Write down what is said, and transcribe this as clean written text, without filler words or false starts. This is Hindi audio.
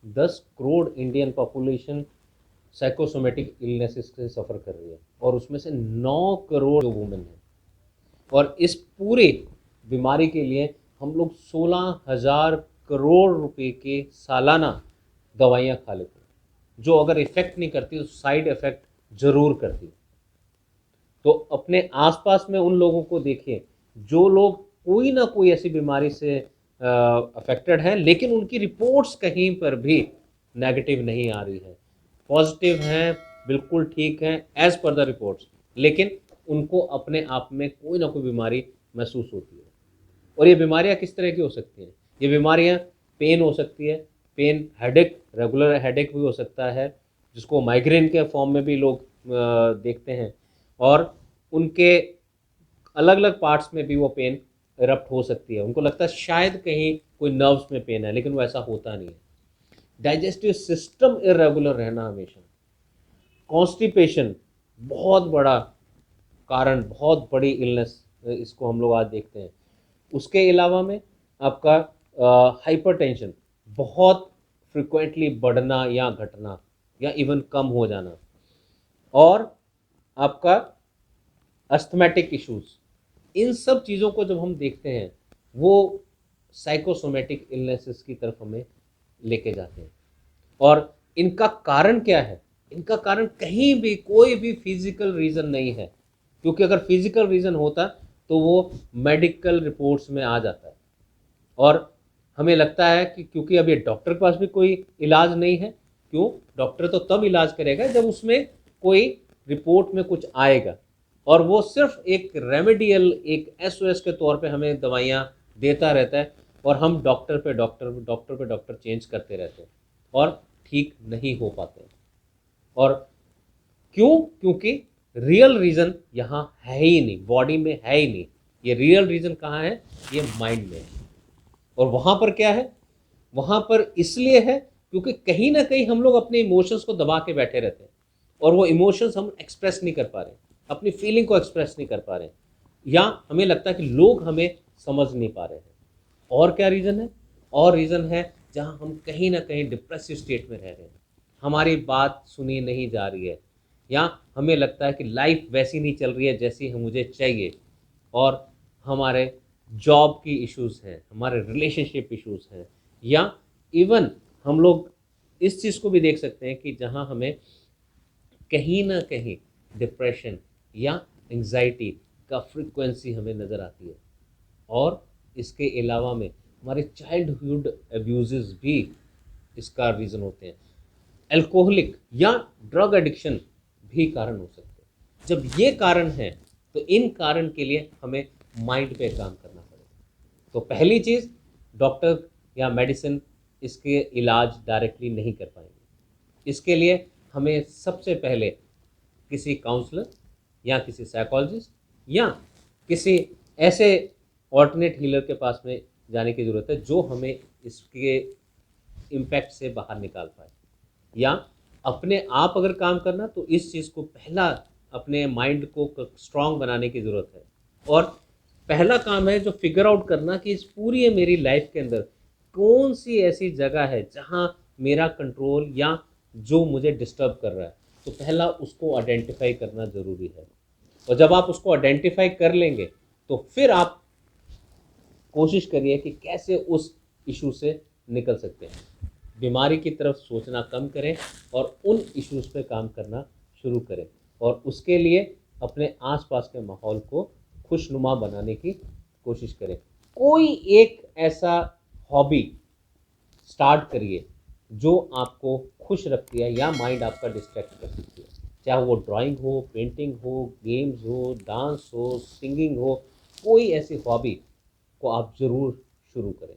10 crore Indian population psychosomatic illnesses से सफ़र कर रही है और उसमें से 9 करोड़ जो वुमेन है। और इस पूरे बीमारी के लिए हम लोग 16,000 करोड़ रुपए के सालाना दवाइयाँ खा लेते हैं, जो अगर इफ़ेक्ट नहीं करती तो साइड इफ़ेक्ट ज़रूर करती। तो अपने आसपास में उन लोगों को देखिए जो लोग कोई ना कोई ऐसी बीमारी से अफेक्टेड हैं, लेकिन उनकी रिपोर्ट्स कहीं पर भी नेगेटिव नहीं आ रही है, पॉजिटिव हैं, बिल्कुल ठीक हैं एज पर द रिपोर्ट्स, लेकिन उनको अपने आप में कोई ना कोई बीमारी महसूस होती है। और ये बीमारियां किस तरह की हो सकती हैं? ये बीमारियां पेन हो सकती है, पेन हेडेक, रेगुलर हेडेक भी हो सकता है, जिसको माइग्रेन के फॉर्म में भी लोग देखते हैं। और उनके अलग अलग पार्ट्स में भी वो पेन इरप्ट हो सकती है, उनको लगता है शायद कहीं कोई नर्व्स में पेन है, लेकिन वो ऐसा होता नहीं है। डाइजेस्टिव सिस्टम इरेगुलर रहना हमेशा, कॉन्स्टिपेशन बहुत बड़ा कारण, बहुत बड़ी इलनेस इसको हम लोग आज देखते हैं। उसके अलावा में आपका हाइपरटेंशन बहुत फ्रिक्वेंटली बढ़ना या घटना या इवन कम हो जाना, और आपका अस्थमेटिक इश्यूज, इन सब चीज़ों को जब हम देखते हैं वो साइकोसोमेटिक इलनेसेस की तरफ हमें लेके जाते हैं। और इनका कारण क्या है? इनका कारण कहीं भी कोई भी फिजिकल रीज़न नहीं है, क्योंकि अगर फिजिकल रीज़न होता तो वो मेडिकल रिपोर्ट्स में आ जाता है। और हमें लगता है कि क्योंकि अब ये डॉक्टर के पास भी कोई इलाज नहीं है, क्यों? डॉक्टर तो तब इलाज करेगा जब उसमें कोई रिपोर्ट में कुछ आएगा, और वो सिर्फ एक रेमेडियल, एक एसओएस के तौर पे हमें दवाइयाँ देता रहता है, और हम डॉक्टर पे डॉक्टर चेंज करते रहते हैं और ठीक नहीं हो पाते हैं। और क्यों? क्योंकि रियल रीज़न यहाँ है ही नहीं, बॉडी में है ही नहीं। ये रियल रीज़न कहाँ है? ये माइंड में है। और वहाँ पर क्या है? वहाँ पर इसलिए है क्योंकि कहीं ना कहीं हम लोग अपने इमोशंस को दबा के बैठे रहते हैं, और वो इमोशंस हम एक्सप्रेस नहीं कर पा रहे, अपनी फीलिंग को एक्सप्रेस नहीं कर पा रहे, या हमें लगता है कि लोग हमें समझ नहीं पा रहे हैं। और क्या रीज़न है? और रीज़न है जहाँ हम कहीं ना कहीं डिप्रेसिव स्टेट में रह रहे हैं, हमारी बात सुनी नहीं जा रही है, या हमें लगता है कि लाइफ वैसी नहीं चल रही है जैसी मुझे चाहिए, और हमारे जॉब की इश्यूज़ हैं, हमारे रिलेशनशिप इश्यूज़ हैं, या इवन हम लोग इस चीज़ को भी देख सकते हैं कि जहाँ हमें कहीं ना कहीं डिप्रेशन या एंजाइटी का फ्रीक्वेंसी हमें नज़र आती है। और इसके अलावा में हमारे चाइल्डहुड अब्यूज़ भी इसका रीज़न होते हैं। अल्कोहलिक या ड्रग एडिक्शन भी कारण हो सकते हैं। जब ये कारण हैं तो इन कारण के लिए हमें माइंड पे काम करना पड़ेगा। तो पहली चीज़, डॉक्टर या मेडिसिन इसके इलाज डायरेक्टली नहीं कर पाएंगे। इसके लिए हमें सबसे पहले किसी काउंसलर या किसी साइकोलॉजिस्ट या किसी ऐसे ऑल्टरनेट हीलर के पास में जाने की ज़रूरत है जो हमें इसके इम्पैक्ट से बाहर निकाल पाए। या अपने आप अगर काम करना तो इस चीज़ को पहला अपने माइंड को स्ट्रांग बनाने की ज़रूरत है। और पहला काम है जो फिगर आउट करना कि इस पूरी मेरी लाइफ के अंदर कौन सी ऐसी जगह है जहाँ मेरा कंट्रोल या जो मुझे डिस्टर्ब कर रहा है, तो पहला उसको आइडेंटिफाई करना ज़रूरी है। और जब आप उसको आइडेंटिफाई कर लेंगे तो फिर आप कोशिश करिए कि कैसे उस इशू से निकल सकते हैं। बीमारी की तरफ सोचना कम करें और उन इश्यूज़ पे काम करना शुरू करें, और उसके लिए अपने आसपास के माहौल को खुशनुमा बनाने की कोशिश करें। कोई एक ऐसा हॉबी स्टार्ट करिए जो आपको खुश रखती है या माइंड आपका डिस्ट्रैक्ट कर सकती है, चाहे वो ड्राइंग हो, पेंटिंग हो, गेम्स हो, डांस हो, सिंगिंग हो, कोई ऐसी हॉबी को आप ज़रूर शुरू करें।